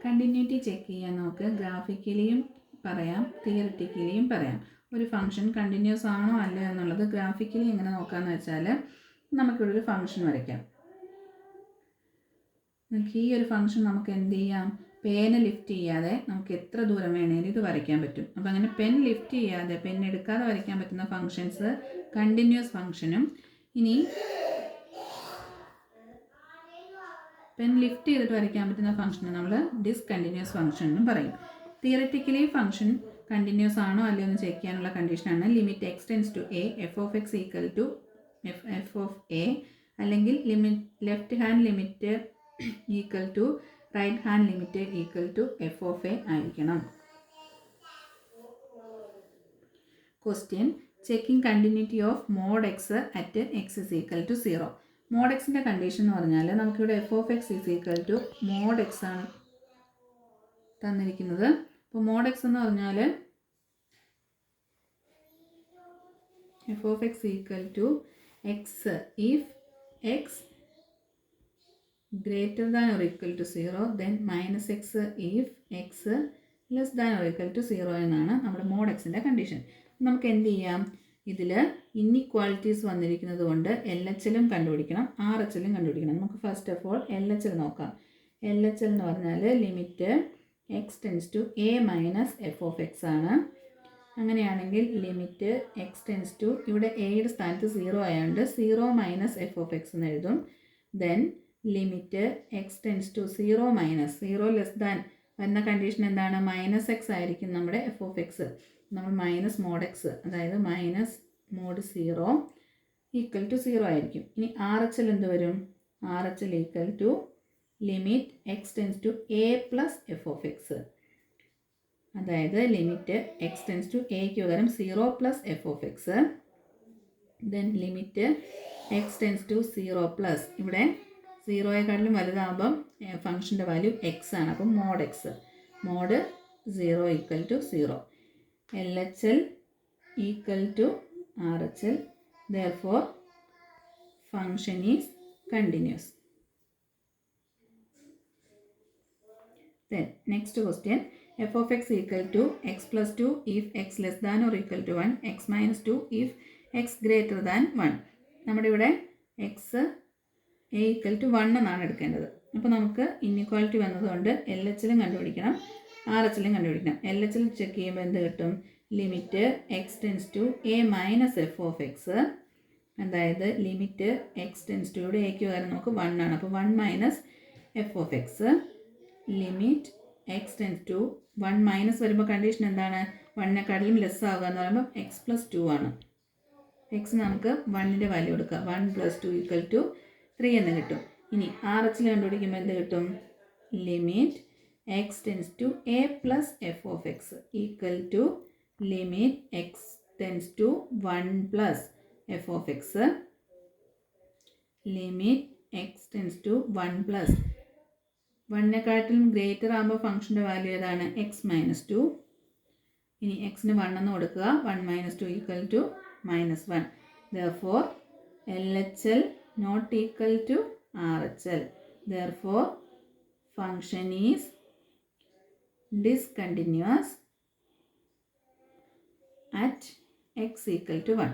Continuity check ചെയ്യാൻ നമുക്ക് ഗ്രാഫിക്കലിയും പറയാം, തിയറിറ്റിക്കലിയും പറയാം. ഒരു ഫംഗ്ഷൻ കണ്ടിന്യൂസ് ആണോ അല്ലയോ എന്നുള്ളത് ഗ്രാഫിക്കലി എങ്ങനെ നോക്കാമെന്ന് വെച്ചാൽ നമുക്കിവിടെ ഒരു ഫംഗ്ഷൻ വരയ്ക്കാം. ഈ ഒരു ഫംഗ്ഷൻ നമുക്ക് എന്ത് ചെയ്യാം, പേന ലിഫ്റ്റ് ചെയ്യാതെ നമുക്ക് എത്ര ദൂരം വേണേലും ഇത് വരയ്ക്കാൻ പറ്റും. അപ്പോൾ അങ്ങനെ പെൻ ലിഫ്റ്റ് ചെയ്യാതെ, പെൻ എടുക്കാതെ വരയ്ക്കാൻ പറ്റുന്ന ഫംഗ്ഷൻസ് കണ്ടിന്യൂസ് ഫംഗ്ഷനും, ഇനി പെൻ ലിഫ്റ്റ് ചെയ്തിട്ട് വരയ്ക്കാൻ പറ്റുന്ന ഫംഗ്ഷനെ നമ്മൾ ഡിസ്കണ്ടിന്യൂസ് ഫംഗ്ഷൻ എന്നും പറയും. തിയററ്റിക്കലി ഫംഗ്ഷൻ കണ്ടിന്യൂസ് ആണോ അല്ലയോ എന്ന് ചെക്ക് ചെയ്യാനുള്ള കണ്ടീഷനാണ് limit X tends to a f of x equal to f of a, അല്ലെങ്കിൽ left hand limit equal to right hand limit equal to f of a ആയിരിക്കണം. Question, checking continuity of mod x at x is equal to 0. Mod എക്സിൻ്റെ condition എന്ന് പറഞ്ഞാൽ നമുക്കിവിടെ f of x is equal to mod x ആണ് തന്നിരിക്കുന്നത്. അപ്പോൾ mod x എന്ന് പറഞ്ഞാൽ f of x equal to X if X greater than or equal to 0, then minus x if x less than or equal to 0 എന്നാണ് നമ്മുടെ mode എക്സിൻ്റെ condition. നമുക്ക് എന്ത് ചെയ്യാം, ഇതിൽ ഇൻഇക്വാളിറ്റീസ് വന്നിരിക്കുന്നത് കൊണ്ട് എൽ എച്ച് എല്ലും കണ്ടുപിടിക്കണം, ആർ എച്ച് എല്ലും കണ്ടുപിടിക്കണം. നമുക്ക് first of all L H L നോക്കാം. എൽ എച്ച് എൽ എന്ന് പറഞ്ഞാൽ limit X tends to A minus F of X ആണ്. അങ്ങനെയാണെങ്കിൽ ലിമിറ്റ് എക്സ് ടെൻസ് ടു, ഇവിടെ എയുടെ സ്ഥാനത്ത് 0 ആയതുകൊണ്ട് 0 മൈനസ് എഫ് ഓഫ് എക്സ് എന്ന് എഴുതും. Then limit X tends to 0 minus 0 less than വരുന്ന കണ്ടീഷൻ എന്താണ്, മൈനസ് എക്സ് ആയിരിക്കും നമ്മുടെ എഫ് ഓഫ് എക്സ്. നമ്മൾ മൈനസ് മോഡ് എക്സ്, അതായത് മൈനസ് മോഡ് 0 ഈക്വൽ ടു 0 ആയിരിക്കും. ഇനി ആർ എച്ച് എൽ എന്ത് വരും, R H L equal to limit X tends to A plus F of X, അതായത് ലിമിറ്റ് എക്സ് ടെൻസ് ടു എക്ക് പകരം 0 plus F of X. Then limit X tends to 0 plus, ഇവിടെ 0യെക്കാട്ടിലും വലുതാകുമ്പം ഫംഗ്ഷൻ്റെ value X ആണ്, അപ്പം mod X, mod 0 equal to 0. L H L equal to R H L, therefore function is continuous. Then next question, f of x equal to x plus 2 if x less than or equal to 1, x minus 2 if x greater than 1. നമ്മുടെ ഇവിടെ x a equal to 1 എന്നാണ് എടുക്കേണ്ടത്. അപ്പോൾ നമുക്ക് inequality വന്നതുകൊണ്ട് L H എല്ലും കണ്ടുപിടിക്കണം, R H എല്ലും കണ്ടുപിടിക്കണം. എൽ എച്ച് എൽ ചെക്ക് ചെയ്യുമ്പോൾ എന്ത് കിട്ടും, limit X tends to A minus F of X, അതായത് ലിമിറ്റ് എക്സ് ടെൻസ് ടു, ഇവിടെ എക്ക് പകരം നമുക്ക് 1 ആണ്, അപ്പോൾ 1 minus F of x, limit X tends to 1 minus വരുമ്പോൾ കണ്ടീഷൻ എന്താണ്, 1നെക്കാട്ടിലും ലെസ് ആവുക എന്ന് പറയുമ്പോൾ എക്സ് പ്ലസ് 2 ആണ്. എക്സ് നമുക്ക് 1ൻ്റെ വാല്യൂ കൊടുക്കുക, 1 പ്ലസ് 2 ഈക്വൽ ടു 3 എന്ന് കിട്ടും. ഇനി ആർ എച്ച് എൽ കണ്ടുപിടിക്കുമ്പോൾ എന്ത് കിട്ടും, limit X tends to A plus F of x equal to limit X tends to 1 plus F of x, limit X tends to 1 plus 1നെക്കാട്ടിലും greater ആകുമ്പോൾ ഫംഗ്ഷൻ്റെ value ഏതാണ്, എക്സ് മൈനസ് 2. ഇനി എക്സിന് 1 എന്ന് കൊടുക്കുക, 1 minus 2 equal to -1. Therefore LHL not equal to RHL. Therefore function is discontinuous at x equal to 1.